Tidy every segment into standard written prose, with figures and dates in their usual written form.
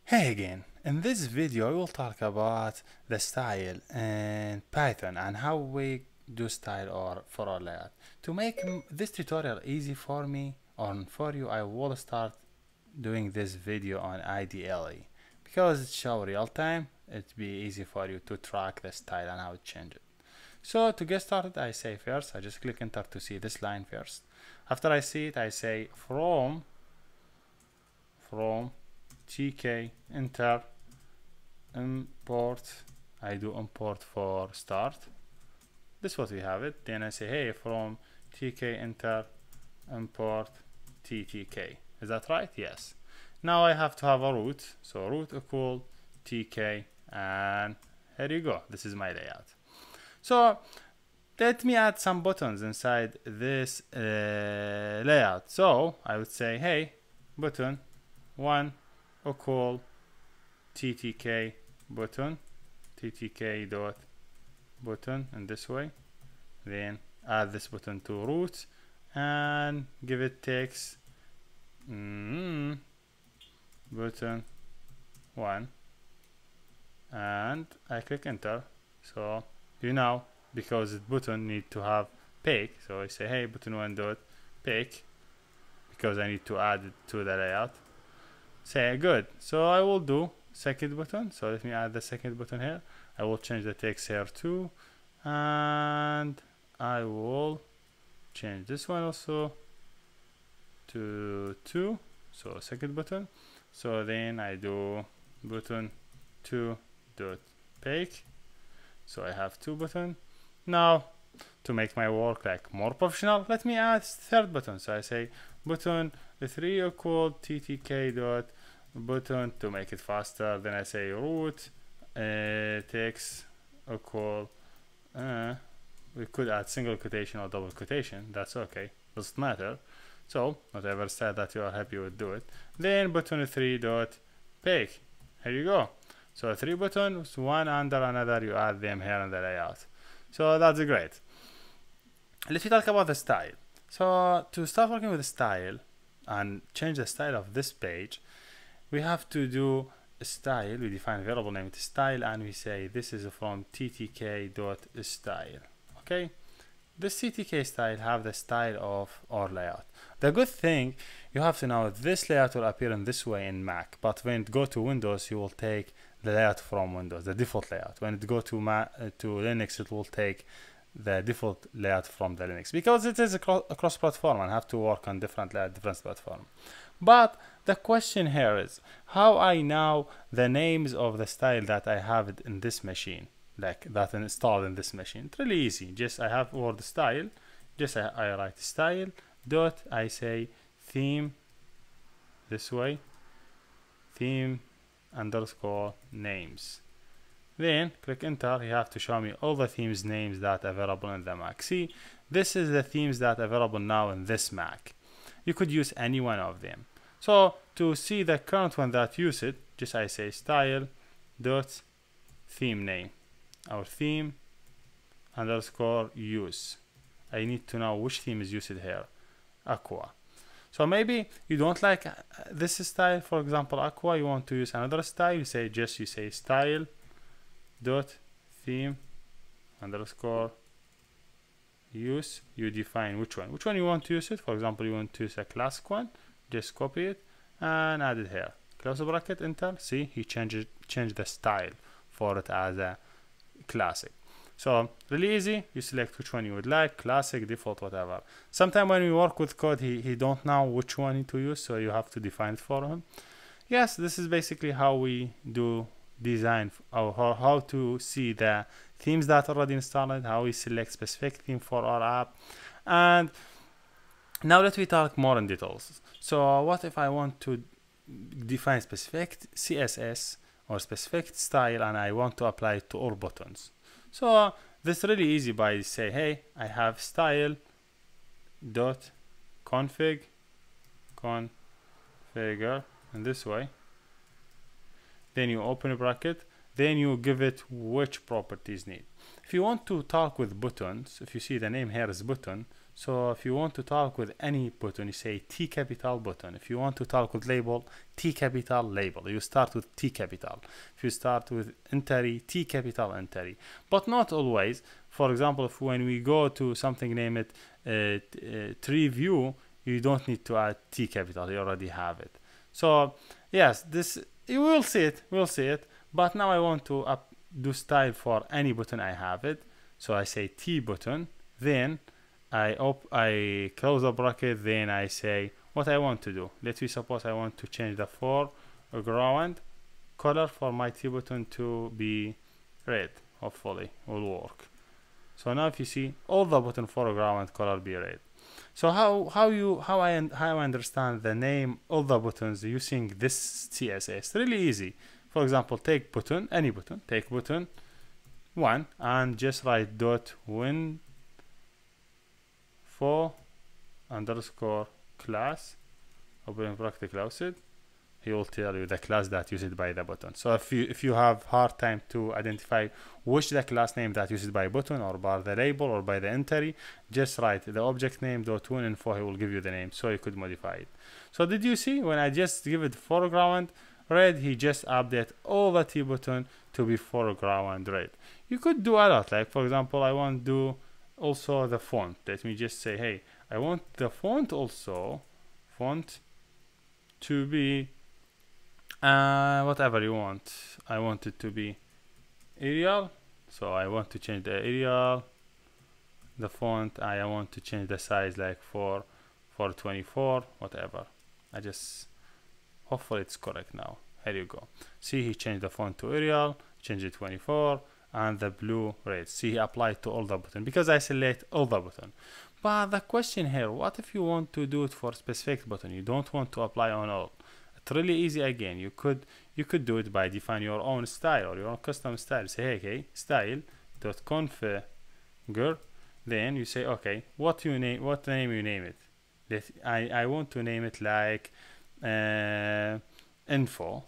Hey again. In this video, I will talk about the style in Python and how we do style or for our layout. To make this tutorial easy for me or for you, I will start doing this video on IDLE because it shows real time. It'll be easy for you to track the style and how to change it. So to get started, I say first, I just click enter to see this line first. After I see it, I say from tk enter import. I do import for start. This is what we have it. Then I say hey from tk enter import ttk. Is that right? Yes. Now I have to have a root. So root equal tk, and here you go. This is my layout. So let me add some buttons inside this layout. So I would say hey button 1 equal ttk button, ttk dot button in this way. Then add this button to root and give it text button 1, and I click enter. So you know, because the button need to have pick, so I say hey button 1 dot pick because I need to add it to the layout. Say good. So I will do second button. So let me add the second button here. I will change the text here too, and I will change this one also to 2. So second button. So then I do button 2 dot pick. So I have 2 button. Now to make my work like more professional, let me add third button. So I say button 3 equal ttk dot button to make it faster. Then I say root text equal we could add single quotation or double quotation, that's okay, doesn't matter. So whatever style that you are happy with, do it. Then button 3 dot pick. Here you go. So 3 buttons, one under another, you add them here in the layout. So that's great. Let's talk about the style. So to start working with the style and change the style of this page, we have to do a style. We define a variable name to style, and we say this is from ttk dot style. Okay, this ttk style have the style of our layout. The good thing, you have to know this layout will appear in this way in Mac, but when it go to Windows, you will take the layout from Windows, the default layout. When it go to Linux, it will take the default layout from the Linux, because it is a cross-platform and have to work on different layout, different platform. But the question here is how I know the names of the style that I have it in this machine, like that installed in this machine. It's really easy. Just I have word style, just I write style dot, I say theme this way, theme underscore names. Then click enter. You have to show me all the themes names that are available in the Mac. See, this is the themes that are available now in this Mac. You could use any one of them. So to see the current one that use it, just I say style dot theme name, our theme underscore use. I need to know which theme is used here, Aqua. So maybe you don't like this style, for example Aqua, you want to use another style, you say style dot theme underscore use. You define which one you want to use it. For example, you want to use a classic one, just copy it and add it here, close the bracket, enter. See, he changed the style for it as a classic. So really easy, you select which one you would like, classic, default, whatever. Sometimes when we work with code, he don't know which one to use, so you have to define it for him. Yes, this is basically how we do design, or how to see the themes that are already installed, how we select specific theme for our app. And now let me talk more in details. So what if I want to define specific CSS or specific style and I want to apply it to all buttons? So this is really easy by say hey I have style dot configure in this way. Then you open a bracket, then you give it which properties need. If you want to talk with buttons, if you see the name here is button, So if you want to talk with any button, you say T capital button. If you want to talk with label, T capital label. You start with T capital. If you start with entry, T capital entry. But not always. For example, if when we go to something, name it tree view, you don't need to add T capital. You already have it. So yes, this you will see it. We'll see it. But now I want to do style for any button I have it. So I say T button. Then I close the bracket, then I say what I want to do. Let's suppose I want to change the foreground color for my T button to be red. Hopefully will work. So now if you see all the button foreground color be red. So how I understand the name all the buttons using this CSS? Really easy. For example, take button, any button, take button 1 and just write dot win for underscore class, open bracket, close it. He will tell you the class that used by the button. So if you have hard time to identify which the class name that used by button or by the label or by the entry, just write the object name dot win info. He will give you the name, so you could modify it. So did you see when I just give it foreground red, he just update all the T button to be foreground red. You could do a lot. Like for example, I want to do also the font. Let me just say, hey, I want the font also to be whatever you want. I want it to be Arial, so I want to change the Arial. The font I want to change the size like for 24, whatever. I just hopefully it's correct now. Here you go. See, he changed the font to Arial, change it 24, and the blue red. See, he applied to all the button because I select all the button. But the question here, what if you want to do it for specific button? You don't want to apply on all. It's really easy again. You could do it by define your own style or your own custom style. Say, hey, okay, style.configure. Then you say, okay, what name you name it. I want to name it like info.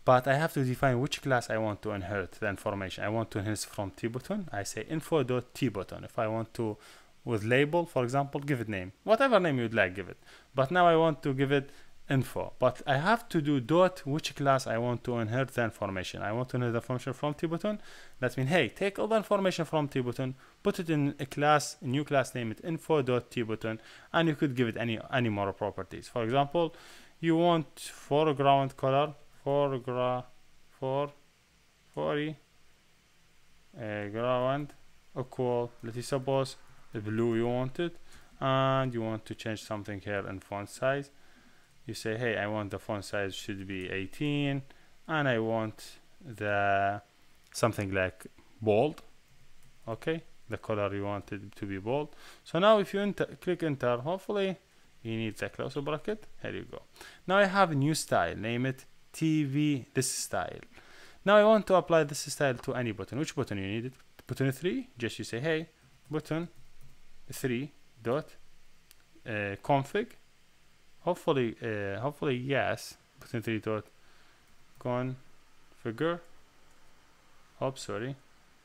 But I have to define which class I want to inherit the information. I want to inherit from T button. I say info.T button. If I want to, with label, for example, give it name. Whatever name you'd like, give it. But now I want to give it info. But I have to do dot which class I want to inherit the information. I want to inherit the information from T button. That means, hey, take all the information from T button, put it in a new class, name it info.T button, and you could give it any more properties. For example, you want foreground color. Ground equal, let's suppose the blue you wanted, and you want to change something here in font size. You say, hey, I want the font size should be 18, and I want the something like bold. Okay, the color you wanted to be bold. So now if you click enter, hopefully you need the close bracket. Here you go. Now I have a new style, name it TV this style. Now I want to apply this style to any button. Which button you need it? Button 3. Just you say, hey, button 3 dot config. Hopefully yes. Button 3 dot configure. Sorry.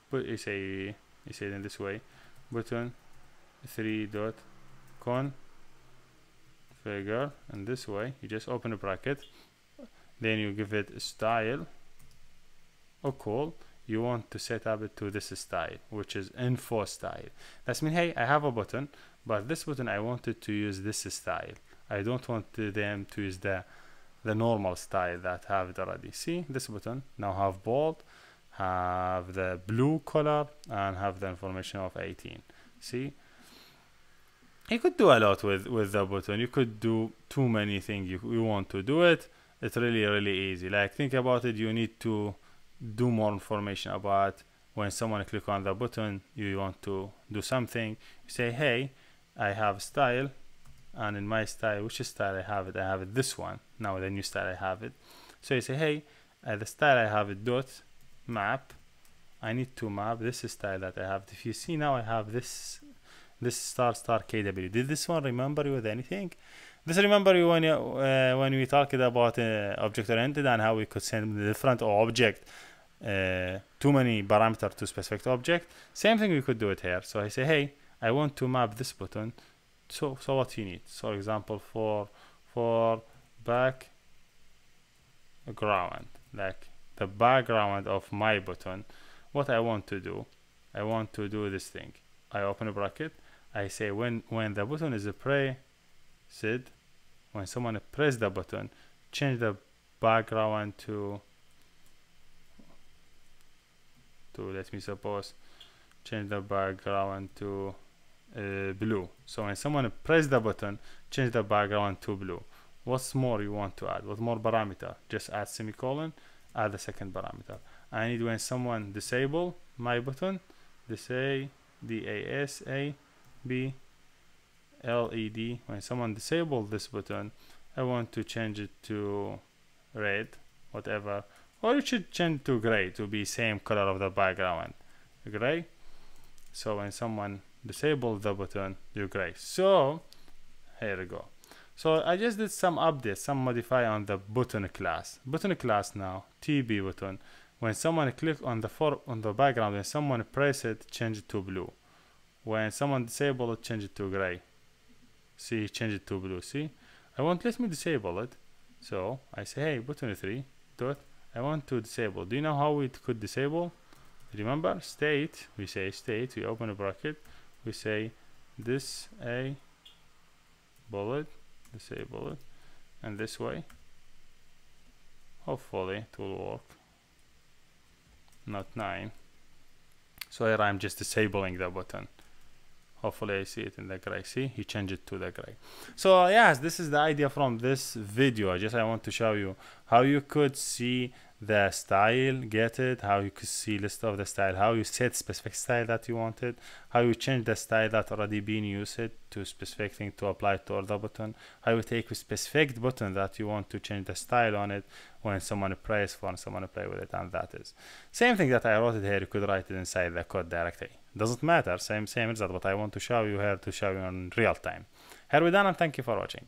But you say it in this way. Button 3 dot configure. In this way, you just open a bracket. Then you give it a style equal. You want to set up it to this style, which is info style. That means, hey, I have a button, but this button I wanted to use this style. I don't want them to use the normal style that have it already. See, this button now have bold, have the blue color, and have the information of 18. See, you could do a lot with the button. You could do too many things you want to do it. It's really easy. Like, think about it. You need to do more information about when someone click on the button, you want to do something. You say, hey, I have style, and in my style, which style I have it? I have it this one. Now the new style I have it. So you say, hey, the style I have it dot map. I need to map this style that I have. If you see now, I have this star KW. Did this one remember you with anything? This remember you when we talked about object oriented and how we could send the different object too many parameters to specific object. Same thing we could do it here. So I say, hey, I want to map this button. So what you need, so for example, for background, like the background of my button, what I want to do, I want to do this thing. I open a bracket, I say when the button is pressed, when someone press the button, change the background to let me suppose change the background to blue. So when someone press the button, change the background to blue. What's more you want to add? What more parameter? Just add semicolon, add the second parameter. I need when someone disable my button, disable LED. When someone disable this button, I want to change it to red, whatever, or you should change to gray to be same color of the background, gray. So when someone disable the button, you gray. So here we go. So I just did some updates, some modify on the button class. Button class now, TB button. When someone click on the background, when someone press it, change it to blue. When someone disable it, change it to gray. See, change it to blue. See, let me disable it. So I say, hey, button 3 dot, I want to disable. Do you know how we could disable? Remember, state, we say state, we open a bracket, we say this a bullet, disable it, and this way. Hopefully it will work. Not 9. So here I'm just disabling the button. Hopefully I see it in the gray. See, he changed it to the gray. So yes, this is the idea from this video. I want to show you how you could see the style, get it, how you could see list of the style, how you set specific style that you wanted, how you change the style that already been used to specific thing to apply to the button, how you take a specific button that you want to change the style on it when someone press for someone play with it, and that is same thing that I wrote it here. You could write it inside the code directly. Doesn't matter, same result, but I want to show you here to show you in real time. Here we done, and thank you for watching.